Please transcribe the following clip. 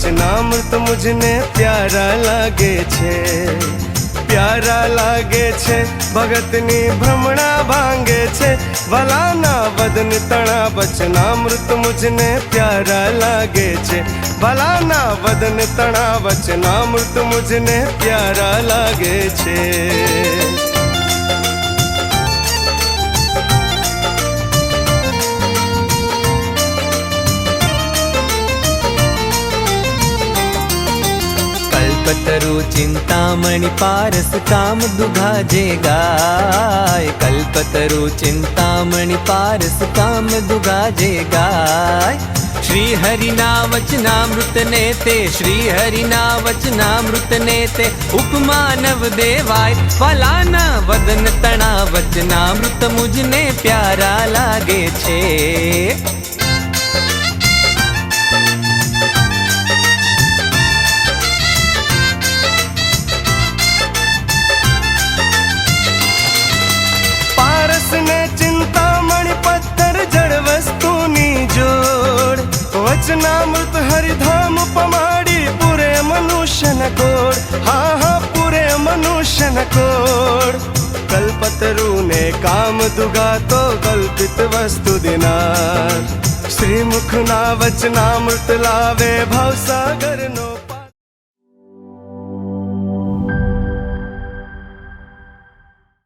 वचनामृत मुझने प्यारा लागे छे, प्यारा लागे छे। भगतनी भ्रमणा भांगे छे, भलाना वदन तणा वचनामृत मुझने प्यारा लागे छे, भलाना वदन तणा वचनामृत मुझने प्यारा लागे छे। कल्पतरु चिंतामणि पारस काम दुघाजे गाय, कल्पतरु चिंतामणि पारस काम दुघाजे गाय। श्री हरिना वचनामृत ने ते, श्री हरिना वचनामृत ने ते उपमा नव देवाय। फलाना वदन तणा वचनामृत मुझने प्यारा लागे छे। चिंतामणि पत्थर जड़ वस्तुनी जोड़, वचनामृत हरिधाम पमाड़ी पूरे मनुष्य न कोड़। हाँ हाँ पूरे मनुष्य न कोड़। कल्पतरु ने काम दुगा तो कल्पित वस्तु दिनार, श्रीमुख ना वचनामृत लावे भवसागर नो।